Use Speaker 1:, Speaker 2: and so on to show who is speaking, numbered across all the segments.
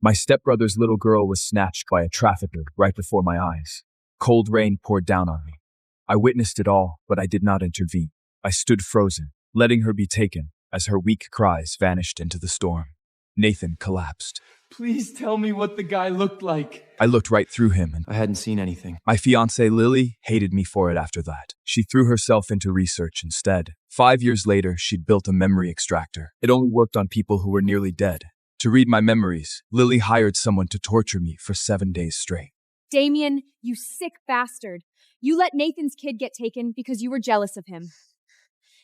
Speaker 1: My stepbrother's little girl was snatched by a trafficker right before my eyes. Cold rain poured down on me. I witnessed it all, but I did not intervene. I stood frozen, letting her be taken, as her weak cries vanished into the storm. Nathan collapsed.
Speaker 2: Please tell me what the guy looked like.
Speaker 1: I looked right through him and
Speaker 2: I hadn't seen anything.
Speaker 1: my fiancée Lily hated me for it after that. She threw herself into research instead. 5 years later, she'd built a memory extractor. It only worked on people who were nearly dead. To read my memories, Lily hired someone to torture me for 7 days straight.
Speaker 3: Damien, you sick bastard. You let Nathan's kid get taken because you were jealous of him.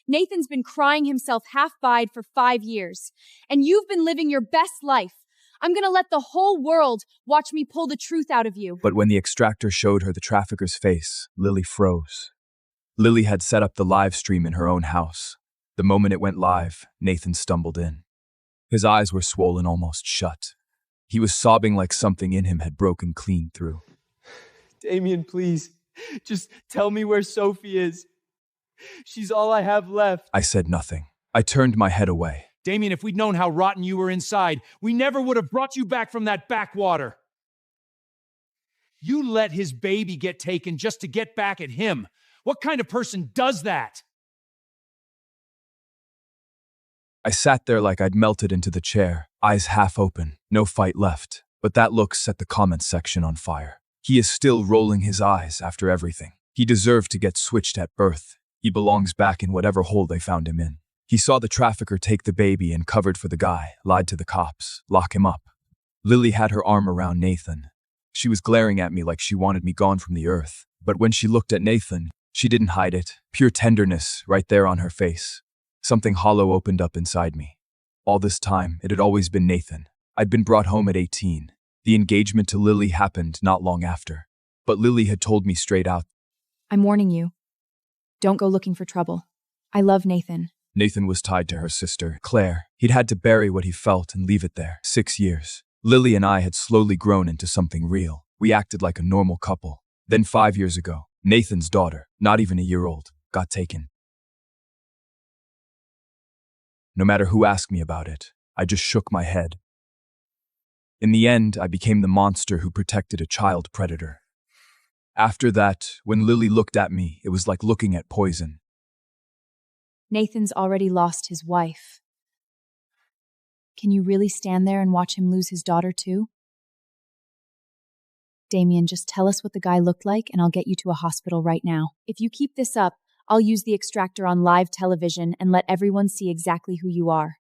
Speaker 3: Nathan's been crying himself half-eyed for 5 years, and you've been living your best life. I'm gonna let the whole world watch me pull the truth out of you.
Speaker 1: But when the extractor showed her the trafficker's face, Lily froze. Lily had set up the live stream in her own house. The moment it went live, Nathan stumbled in. His eyes were swollen almost shut. He was sobbing like something in him had broken clean through.
Speaker 2: Damien, please. Just tell me where Sophie is. She's all I have left.
Speaker 1: I said nothing. I turned my head away.
Speaker 4: Damien, if we'd known how rotten you were inside, we never would have brought you back from that backwater. You let his baby get taken just to get back at him. What kind of person does that?
Speaker 1: I sat there like I'd melted into the chair, eyes half open, no fight left. But that look set the comments section on fire. He is still rolling his eyes after everything. He deserved to get switched at birth. He belongs back in whatever hole they found him in. He saw the trafficker take the baby and covered for the guy, lied to the cops, lock him up. Lily had her arm around Nathan. She was glaring at me like she wanted me gone from the earth. But when she looked at Nathan, she didn't hide it. Pure tenderness right there on her face. Something hollow opened up inside me. All this time, it had always been Nathan. I'd been brought home at 18. The engagement to Lily happened not long after. But Lily had told me straight out,
Speaker 3: I'm warning you. Don't go looking for trouble. I love Nathan.
Speaker 1: Nathan was tied to her sister, Claire. He'd had to bury what he felt and leave it there. 6 years. Lily and I had slowly grown into something real. We acted like a normal couple. Then 5 years ago, Nathan's daughter, not even a year old, got taken. No matter who asked me about it, I just shook my head. In the end, I became the monster who protected a child predator. After that, when Lily looked at me, it was like looking at poison.
Speaker 3: Nathan's already lost his wife. Can you really stand there and watch him lose his daughter too? Damien, just tell us what the guy looked like and I'll get you to a hospital right now. If you keep this up, I'll use the extractor on live television and let everyone see exactly who you are.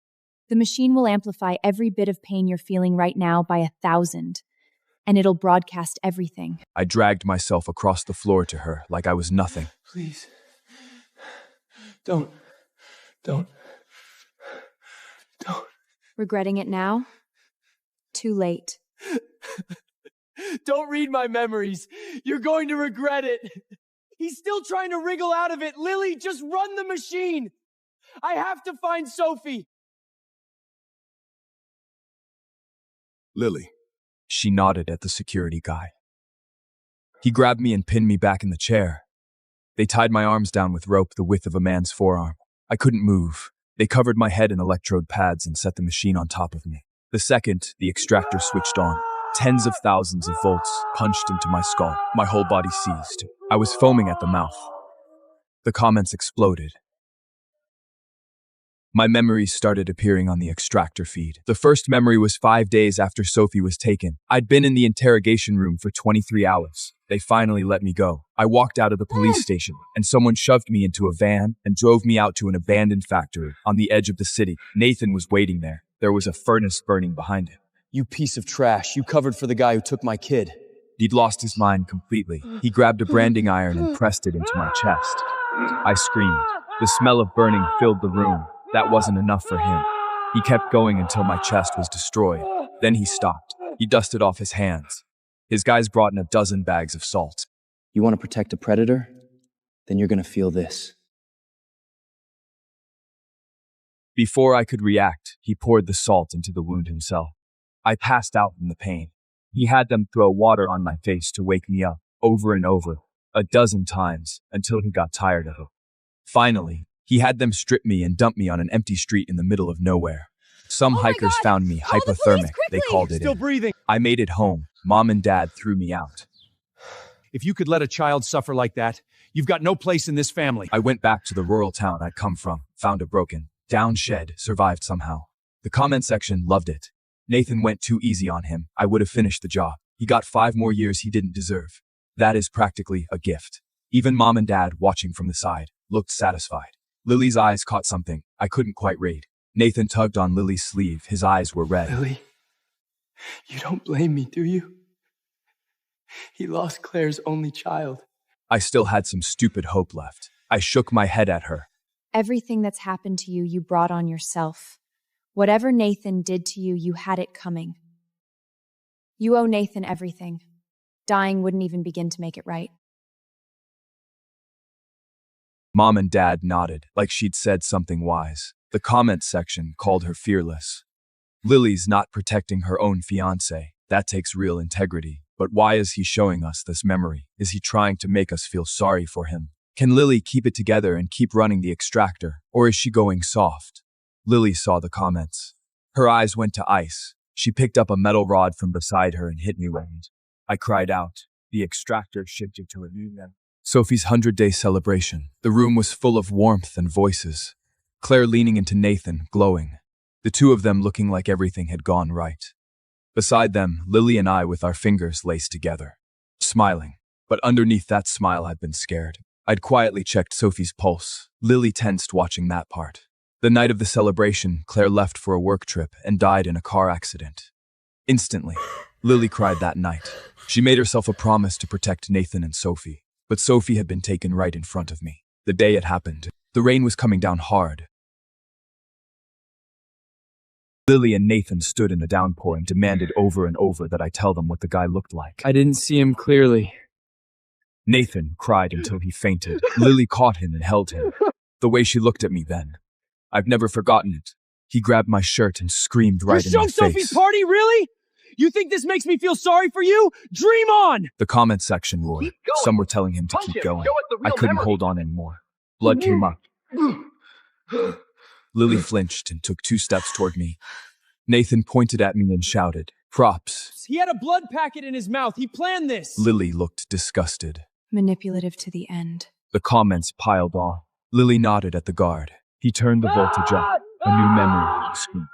Speaker 3: The machine will amplify every bit of pain you're feeling right now by 1,000, and it'll broadcast everything.
Speaker 1: I dragged myself across the floor to her like I was nothing.
Speaker 2: Please. Don't.
Speaker 3: Regretting it now? Too late.
Speaker 2: Don't read my memories. You're going to regret it. He's still trying to wriggle out of it. Lily, just run the machine. I have to find Sophie.
Speaker 1: Lily. She nodded at the security guy. He grabbed me and pinned me back in the chair. They tied my arms down with rope the width of a man's forearm. I couldn't move. They covered my head in electrode pads and set the machine on top of me. The second, the extractor switched on. Tens of thousands of volts punched into my skull. My whole body seized. I was foaming at the mouth. The comments exploded. My memories started appearing on the extractor feed. The first memory was 5 days after Sophie was taken. I'd been in the interrogation room for 23 hours. They finally let me go. I walked out of the police station, and someone shoved me into a van and drove me out to an abandoned factory on the edge of the city. Nathan was waiting there. There was a furnace burning behind him.
Speaker 2: You piece of trash. You covered for the guy who took my kid.
Speaker 1: He'd lost his mind completely. He grabbed a branding iron and pressed it into my chest. I screamed. The smell of burning filled the room. That wasn't enough for him. He kept going until my chest was destroyed. Then he stopped. He dusted off his hands. His guys brought in 12 bags of salt.
Speaker 2: You want to protect a predator? Then you're going to feel this.
Speaker 1: Before I could react, he poured the salt into the wound himself. I passed out from the pain. He had them throw water on my face to wake me up, over and over, 12 times, until he got tired of it. Finally, he had them strip me and dump me on an empty street in the middle of nowhere. Some
Speaker 3: Oh my
Speaker 1: hikers
Speaker 3: God!
Speaker 1: found me
Speaker 3: Call the police
Speaker 1: hypothermic, they
Speaker 3: quickly!
Speaker 1: called it
Speaker 4: Still
Speaker 1: in.
Speaker 4: breathing.
Speaker 1: I made it home. Mom and Dad threw me out.
Speaker 4: If you could let a child suffer like that, you've got no place in this family.
Speaker 1: I went back to the rural town I'd come from, found a broken down shed, survived somehow. The comment section loved it. Nathan went too easy on him. I would have finished the job. He got 5 more years he didn't deserve. That is practically a gift. Even Mom and Dad, watching from the side, looked satisfied. Lily's eyes caught something I couldn't quite read. Nathan tugged on Lily's sleeve. His eyes were red.
Speaker 2: Lily, you don't blame me, do you? He lost Claire's only child.
Speaker 1: I still had some stupid hope left. I shook my head at her.
Speaker 3: Everything that's happened to you, you brought on yourself. Whatever Nathan did to you, you had it coming. You owe Nathan everything. Dying wouldn't even begin to make it right.
Speaker 1: Mom and Dad nodded, like she'd said something wise. The comment section called her fearless. Lily's not protecting her own fiancé. That takes real integrity. But why is he showing us this memory? Is he trying to make us feel sorry for him? Can Lily keep it together and keep running the extractor? Or is she going soft? Lily saw the comments. Her eyes went to ice. She picked up a metal rod from beside her and hit me with it. I cried out. The extractor shifted to a new level. Sophie's 100-day celebration. The room was full of warmth and voices. Claire leaning into Nathan, glowing. The two of them looking like everything had gone right. Beside them, Lily and I with our fingers laced together. Smiling. But underneath that smile I'd been scared. I'd quietly checked Sophie's pulse. Lily tensed watching that part. The night of the celebration, Claire left for a work trip and died in a car accident. Instantly, Lily cried that night. She made herself a promise to protect Nathan and Sophie. But Sophie had been taken right in front of me. The day it happened, the rain was coming down hard. Lily and Nathan stood in the downpour and demanded over and over that I tell them what the guy looked like.
Speaker 2: I didn't see him clearly.
Speaker 1: Nathan cried until he fainted. Lily caught him and held him. The way she looked at me then, I've never forgotten it. He grabbed my shirt and screamed right in my
Speaker 4: You're showing
Speaker 1: face.
Speaker 4: Sophie's party, really? You think this makes me feel sorry for you? Dream on!
Speaker 1: The comment section roared. Some were telling him to keep going. I couldn't hold on anymore. Blood came up. Lily flinched and took 2 steps toward me. Nathan pointed at me and shouted, "Props."
Speaker 2: He had a blood packet in his mouth. He planned this.
Speaker 1: Lily looked disgusted.
Speaker 3: Manipulative to the end.
Speaker 1: The comments piled on. Lily nodded at the guard. He turned the voltage up. A new memory on the screen.